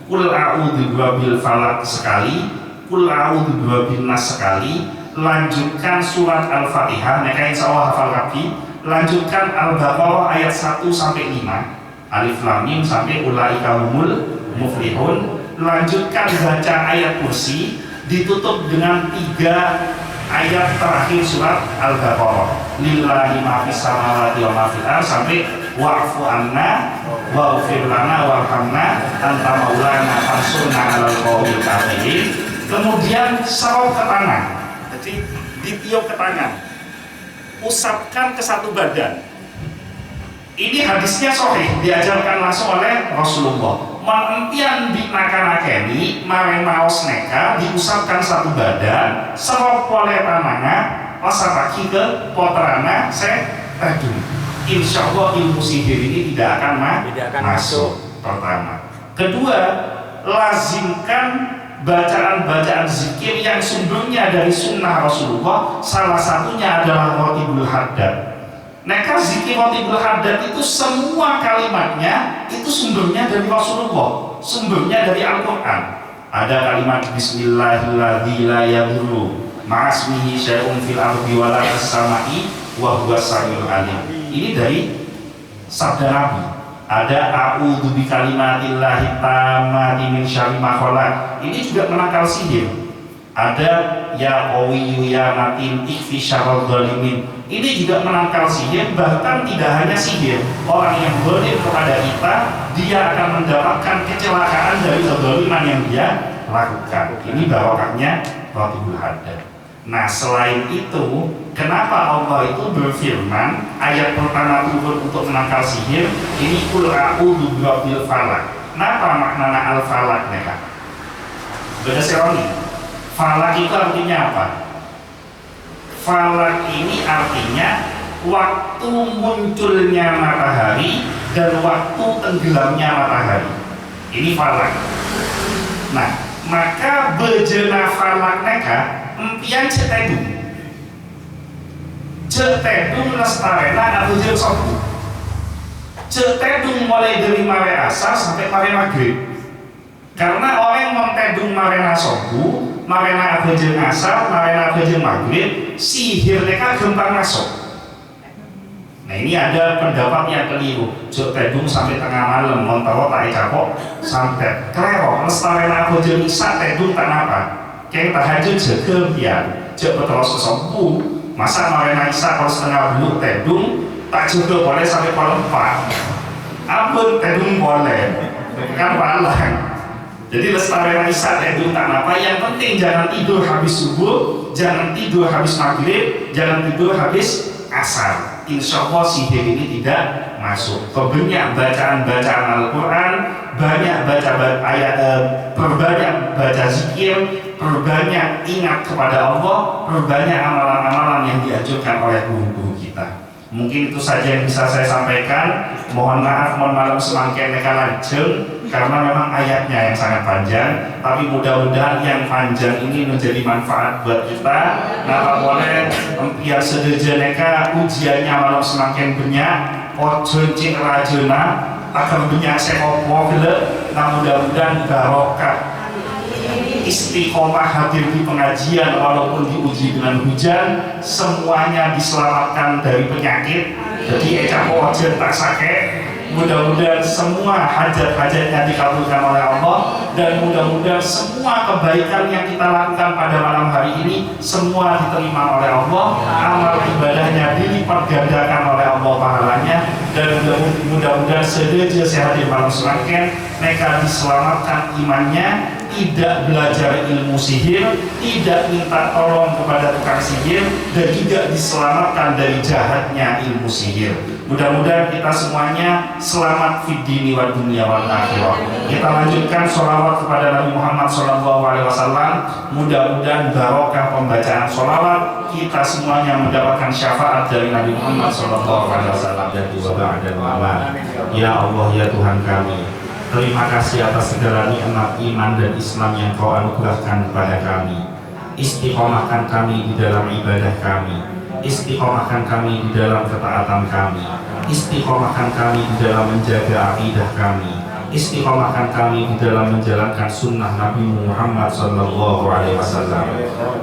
Qul a'udzu birabbil falaq sekali, Qul a'udzu birabbin nas sekali, lanjutkan surat Al-Fatihah, mereka insyaallah hafal kaki, lanjutkan Al-Baqarah ayat 1 sampai 5, Alif Lam Mim sampai ulaika humul muflihun, lanjutkan baca ayat kursi, ditutup dengan 3 ayat terakhir surat Al-Baqarah, lillahi ma fis samawati wa ma fil ardh sampai wa'fu anna wa'ghfir lana warhamna anta maulana fansurna 'alal qawmil kafirin. Kemudian serok ke tangan, jadi ditiup ke tangan, usapkan ke satu badan. Ini hadisnya sahih, diajarkan langsung oleh Rasulullah. Mengentian di nakan-nakeni mare maos neka, diusapkan satu badan, serok oleh tangannya, pasapaki ke poterana saya tadi. Insya Allah ilmu sihir ini tidak akan masuk. Pertama. Kedua, lazimkan bacaan-bacaan zikir yang sumbernya dari sunnah Rasulullah. Salah satunya adalah Rotibul Haddad. Neka zikir Rotibul Haddad itu semua kalimatnya itu sumbernya dari Rasulullah, sumbernya dari Al-Quran. Ada kalimat Bismillahirrahmanirrahim la yadurru ma'asmihi syai'un fil ardi wala fis samai wa huwas samiul alim. Ini dari sabda Nabi. Ada a'udzu bikalimatillahi tammati min syarri ma khalaq. Ini juga menangkal sihir. Ada ya qawiyyu ya matin ikfi syarrul zalimin. Ini juga menangkal sihir. Bahkan tidak hanya sihir, orang yang zalim kepada kita, dia akan mendapatkan kecelakaan dari kezaliman yang dia lakukan. Ini barokahnya Rotibul Haddad. Nah, selain itu, kenapa Allah itu berfirman ayat pertama turun untuk menangkal sihir ini Qul a'udzu birabbil falaq. Kenapa maknanya al-falaq mereka? Beda seroni. Falaq itu artinya apa? Falaq ini artinya waktu munculnya matahari dan waktu tenggelamnya matahari. Ini falaq. maka bejena falak neka empian cetedung lestarena atau jeng sobu cetedung mulai dari mawe asar sampai mawe maghrib. Karena orang mentedung mawe sobu mawe atau jeng asar mawe atau jeng maghrib sihir mereka gampang masuk. Nah ini ada pendapat yang keliru. Jok tedung sampai tengah malam, montawa tak capok sampai klero. Lestarena aku jeng isa tedung tak apa. Kayak tahajud jaga biar. Jok betul sesempu. Masa marena isa kalau setengah beluk tedung tak juga boleh sampai palempat. Ampun tedung boleh. Kan palang. Jadi lestarena isa tedung tak apa. Yang penting jangan tidur habis subuh, jangan tidur habis maghrib, jangan tidur habis asar. Insya Allah sihir ini tidak masuk. Perbanyak bacaan Al-Quran, banyak baca ayat, perbanyak baca zikir, perbanyak ingat kepada Allah, perbanyak amalan-amalan yang dianjurkan oleh guru-guru kita. Mungkin itu saja yang bisa saya sampaikan. Mohon maaf, mohon malam semangkin mereka lanjeng karena memang ayatnya yang sangat panjang. Tapi mudah-mudahan yang panjang ini menjadi manfaat buat kita. Nah, boleh biar sedeja mereka ujiannya malam semakin banyak. Ojo cik rajuna, akan banyak sekopo gile. Nah, mudah-mudahan barokah istiqomah hadir di pengajian walaupun diuji dengan hujan, semuanya diselamatkan dari penyakit. Jadi ecapo ojen tak sakit. Mudah-mudahan semua hajat-hajatnya dikabulkan oleh Allah, dan mudah-mudahan semua kebaikan yang kita lakukan pada malam hari ini semua diterima oleh Allah, amal ibadahnya dilipat gandakan oleh Allah pahalanya, dan mudah-mudahan sedeja sehat di malam semakin mereka diselamatkan imannya, tidak belajar ilmu sihir, tidak minta tolong kepada tukang sihir, dan tidak diselamatkan dari jahatnya ilmu sihir. Mudah-mudahan kita semuanya selamat fid dini wa dunya wal akhirah. Kita lanjutkan sholawat kepada Nabi Muhammad SAW. Mudah-mudahan barokah pembacaan sholawat kita semuanya mendapatkan syafaat dari Nabi Muhammad SAW. Dan ya Allah ya Tuhan kami, terima kasih atas segala nikmat iman dan Islam yang Kau anugerahkan kepada kami. Istiqomahkan kami di dalam ibadah kami, istiqomahkan kami di dalam ketaatan kami, istiqomahkan kami di dalam menjaga akidah kami, istiqomahkan kami di dalam menjalankan sunnah Nabi Muhammad SAW.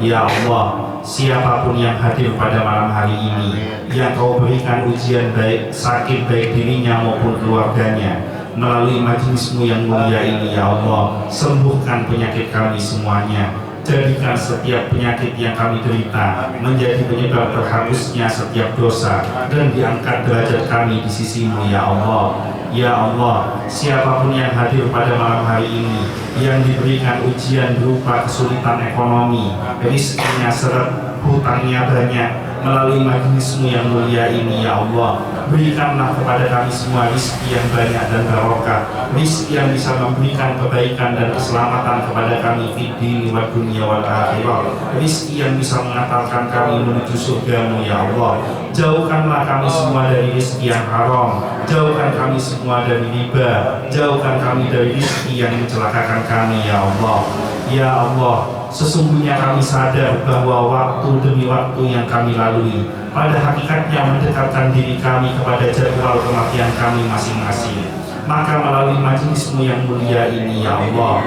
Ya Allah, siapapun yang hadir pada malam hari ini, yang Kau berikan ujian baik sakit baik dirinya maupun keluarganya, melalui majelismu yang mulia ini, ya Allah, sembuhkan penyakit kami semuanya. Jadikan setiap penyakit yang kami derita menjadi penyebab terhapusnya setiap dosa, dan diangkat derajat kami di sisimu, ya Allah. Ya Allah, siapapun yang hadir pada malam hari ini, yang diberikan ujian berupa kesulitan ekonomi, rizkinya seret, hutangnya banyak, melalui majelismu yang mulia ini, ya Allah, berikanlah kepada kami semua rizki yang banyak dan barokah, rizki yang bisa memberikan kebaikan dan keselamatan kepada kami fid dini wa dunya wal akhirah, rizki yang bisa mengantarkan kami menuju surgamu, ya Allah. Jauhkanlah kami semua dari rizki yang haram, jauhkan kami semua dari riba, jauhkan kami dari rizki yang mencelakakan kami, ya Allah. Ya Allah, sesungguhnya kami sadar bahwa waktu demi waktu yang kami lalui pada hakikatnya mendekatkan diri kami kepada jadwal kematian kami masing-masing. Maka melalui majelismu yang mulia ini, ya Allah,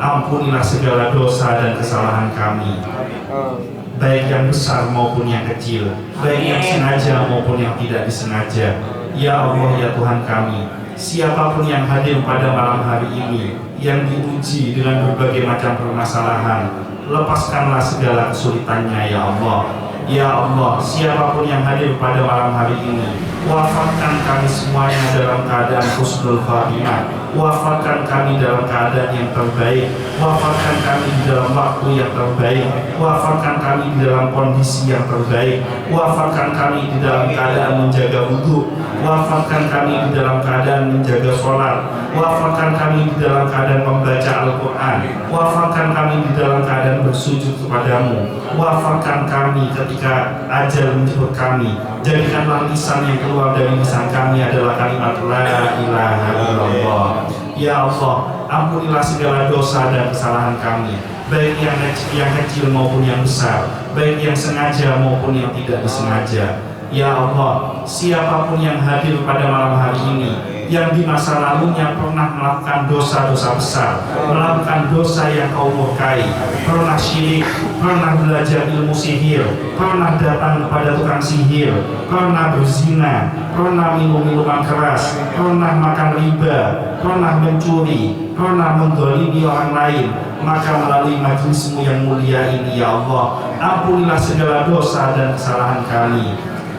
ampunilah segala dosa dan kesalahan kami, baik yang besar maupun yang kecil, baik yang sengaja maupun yang tidak disengaja. Ya Allah ya Tuhan kami, siapapun yang hadir pada malam hari ini, yang diuji dengan berbagai macam permasalahan, lepaskanlah segala kesulitannya, ya Allah. Ya Allah, siapapun yang hadir pada malam hari ini, wafatkan kami semuanya dalam keadaan husnul khatimah, wafatkan kami dalam keadaan yang terbaik, wafatkan kami di dalam waktu yang terbaik, wafatkan kami di dalam kondisi yang terbaik, wafatkan kami di dalam keadaan menjaga wudhu, wafatkan kami di dalam keadaan menjaga sholat, wafatkan kami di dalam keadaan membaca Al-Quran, wafatkan kami di dalam keadaan bersujud kepadamu, wafatkan kami ketika ajal menjemput kami. Jadikanlah lisan yang keluar dari lisan kami adalah kalimat la ilaha illallah. Ya Allah, ampunilah segala dosa dan kesalahan kami, baik yang kecil maupun yang besar, baik yang sengaja maupun yang tidak disengaja. Ya Allah, siapapun yang hadir pada malam hari ini, yang di masa lalunya pernah melakukan dosa-dosa besar, melakukan dosa yang kau murkai, pernah syirik, pernah belajar ilmu sihir, pernah datang kepada tukang sihir, pernah berzina, pernah minum minuman keras, pernah makan riba, pernah mencuri, pernah mendzalimi orang lain, maka melalui majelismu yang mulia ini, ya Allah, ampunilah segala dosa dan kesalahan kami.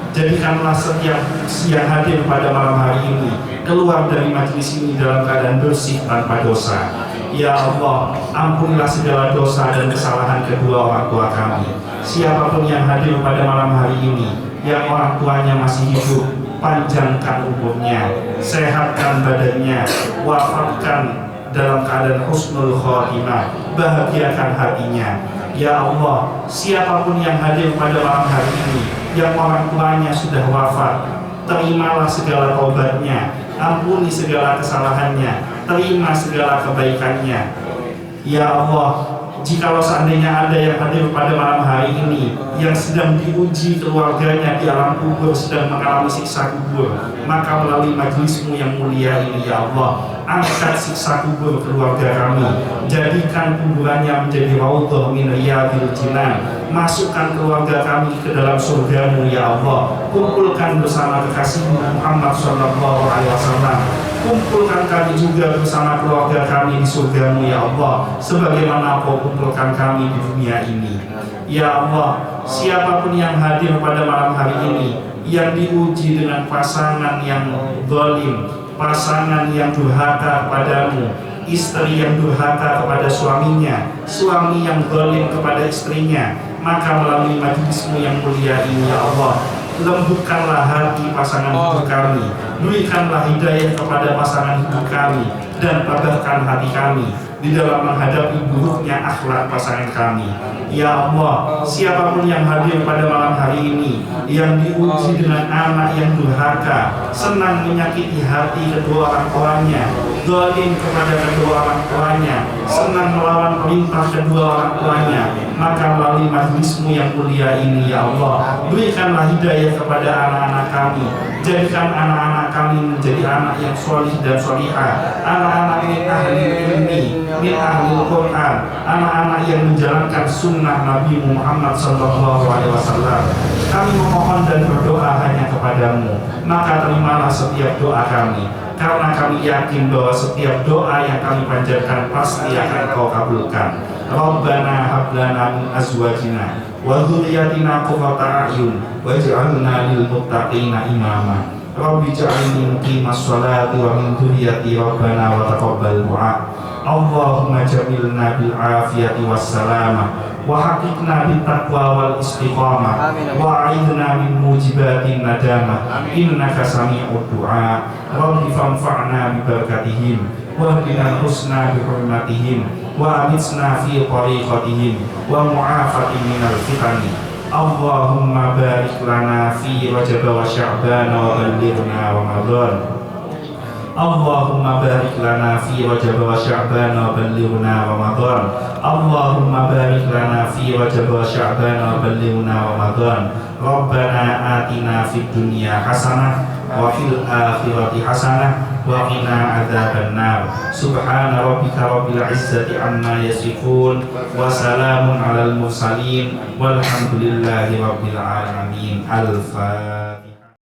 Jadikanlah setiap yang hadir pada malam hari ini keluar dari majelis ini dalam keadaan bersih tanpa dosa. Ya Allah, ampunilah segala dosa dan kesalahan kedua orang tua kami. Siapapun yang hadir pada malam hari ini, yang orang tuanya masih hidup, panjangkan umurnya, sehatkan badannya, wafatkan dalam keadaan husnul khotimah, bahagiakan hatinya. Ya Allah, siapapun yang hadir pada malam hari ini, yang orang tuanya sudah wafat, terimalah segala taubatnya, ampuni segala kesalahannya, terima segala kebaikannya. Ya Allah, jikalau seandainya ada yang hadir pada malam hari ini yang sedang diuji keluarganya di alam kubur, sedang mengalami siksa kubur, maka melalui majelismu yang mulia ini, ya Allah, angkat siksa kubur keluarga kami, jadikan kuburannya menjadi raudhah min riyadil jinan, masukkan keluarga kami ke dalam surgamu, ya Allah, kumpulkan bersama kekasihmu Muhammad sallallahu alaihi wasallam, kumpulkan kami juga bersama keluarga kami di surgamu, ya Allah, sebagaimana kau kumpulkan kami di dunia ini. Ya Allah, siapapun yang hadir pada malam hari ini yang diuji dengan pasangan yang zalim, pasangan yang durhaka kepadamu, istri yang durhaka kepada suaminya, suami yang zalim kepada istrinya, maka melalui majelismu yang mulia ini, ya Allah, lembutkanlah hati pasangan hidup kami, berikanlah hidayah kepada pasangan hidup kami, dan tabahkan hati kami di dalam menghadapi buruknya akhlak pasangan kami. Ya Allah, siapapun yang hadir pada malam hari ini yang diuji dengan anak yang durhaka, senang menyakiti hati kedua orang tuanya, zalim kepada kedua orang tuanya, senang melawan perintah kedua orang tuanya, maka melalui majelismu yang mulia ini, ya Allah, berikanlah hidayah kepada anak-anak kami, jadikan anak-anak kami menjadi anak yang solih dan solihah, anak-anak min ahli ilmi, min ahli Quran, anak-anak yang menjalankan sunnah Nabi Muhammad sallallahu alaihi wasallam. Kami memohon dan berdoa hanya kepadamu, maka terimalah setiap doa kami, karena kami yakin bahwa setiap doa yang kami panjatkan pasti akan kau kabulkan. Rabbana hab lana min azwajina wa dzurriyyatina qurrata a'yun waj'alna lil muttaqina imama. Rabbi ja'alni muqimas sholati wa min dzurriyyati rabbana wa taqabbal du'a. Allahumma jamilna bil afiyati was salamah wa haqiqna bit taqwa wal istiqamah wa a'idna min mujibatin nadamah innaka sami'ud du'a. Rabbi fanfa'na bi barakatihim wa hdina husna bi hurmatihim wa amitsna fi tariqatihim wa mu'afatin minal fitani. Allahumma barik lana fi Rajab wa Sya'ban wa ballighna Ramadan. Allahumma barik lana fi Rajab wa Sya'ban wa ballighna Ramadan. Allahumma barik lana fi Rajab wa Sya'ban wa ballighna Ramadan. Rabbana atina fid dunya hasanah wa fil akhirati hasanah wa qina adzabannar. Subhana rabbika rabbil izzati amma yasifun wa salamun alal mursalin walhamdulillahi rabbil alamin. Al-Fatihah.